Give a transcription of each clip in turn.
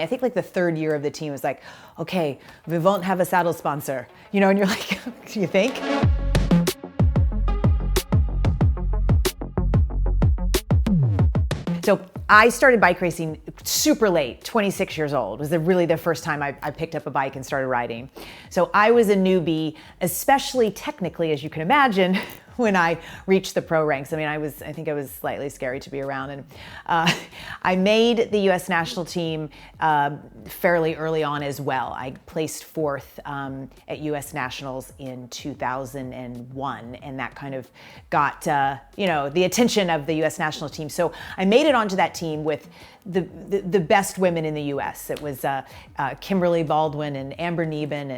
I think like the third year of the team was like, okay, we won't have a saddle sponsor, you know, and you're like, do you think? So I started bike racing super late, 26 years old. It was really the first time I picked up a bike and started riding. So I was a newbie, especially technically, as you can imagine, when I reached the pro ranks. I mean, I think I was slightly scary to be around. And I made the US national team fairly early on as well. I placed fourth at US Nationals in 2001, and that kind of got the attention of the US national team. So I made it onto that team with the best women in the US. It was Kimberly Baldwin and Amber Neben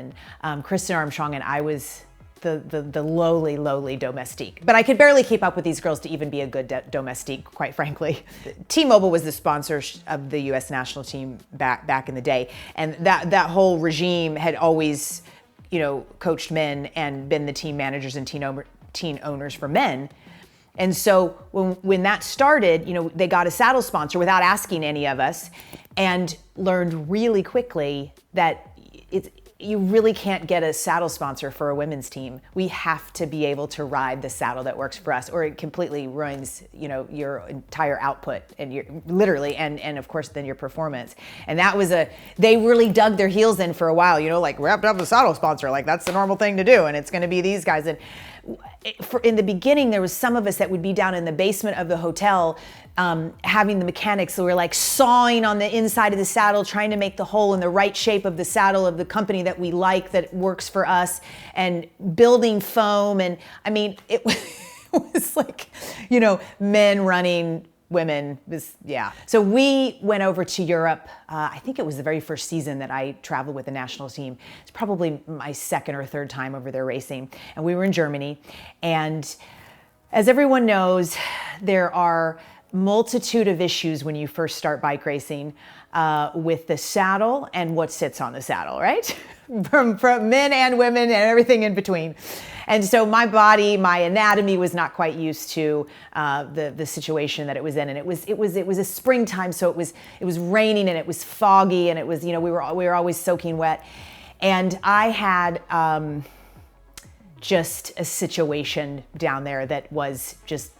and Kristen Armstrong, and I was the lowly domestique. But I could barely keep up with these girls to even be a good domestique, quite frankly. T-Mobile was the sponsor of the US national team back in the day. And that whole regime had always, coached men and been the team managers and team owners for men. And so when that started, they got a saddle sponsor without asking any of us, and learned really quickly that you really can't get a saddle sponsor for a women's team. We have to be able to ride the saddle that works for us, or it completely ruins, your entire output and literally, and of course then your performance. And that was they really dug their heels in for a while, like we have to have a saddle sponsor, like that's the normal thing to do, and it's going to be these guys. And in the beginning, there was some of us that would be down in the basement of the hotel, having the mechanics who were like sawing on the inside of the saddle, trying to make the hole in the right shape of the saddle of the company that we like, that works for us, and building foam. And I mean, it was like, men running women. So we went over to Europe. I think it was the very first season that I traveled with the national team. It's probably my second or third time over there racing. And we were in Germany. And as everyone knows, there are multitude of issues when you first start bike racing with the saddle and what sits on the saddle, right? from men and women and everything in between. And so my body, my anatomy was not quite used to the situation that it was in. And it was a springtime, so it was raining and it was foggy, and it was, we were always soaking wet. And I had just a situation down there that was just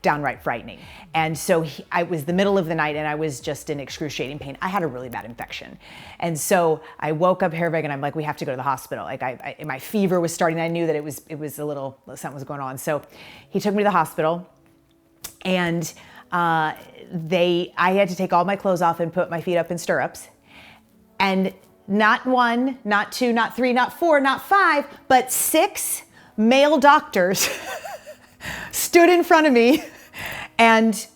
downright frightening. And so I was the middle of the night, and I was just in excruciating pain. I had a really bad infection. And so I woke up Herweg, and I'm like, we have to go to the hospital. Like my fever was starting. I knew that it was a little, something was going on. So he took me to the hospital, and I had to take all my clothes off and put my feet up in stirrups. And not one, not two, not three, not four, not five, but 6 male doctors stood in front of me and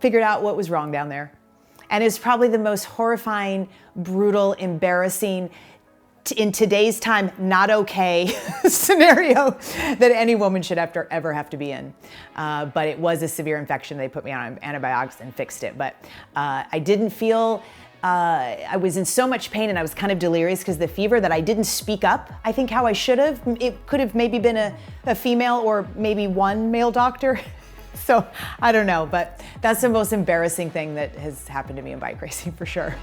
figured out what was wrong down there. And it's probably the most horrifying, brutal, embarrassing, in today's time, not okay scenario that any woman should ever have to be in. But it was a severe infection. They put me on antibiotics and fixed it. But I didn't feel, I was in so much pain, and I was kind of delirious because the fever, that I didn't speak up, I think, how I should have. It could have maybe been a female or maybe one male doctor. So I don't know, but that's the most embarrassing thing that has happened to me in bike racing for sure.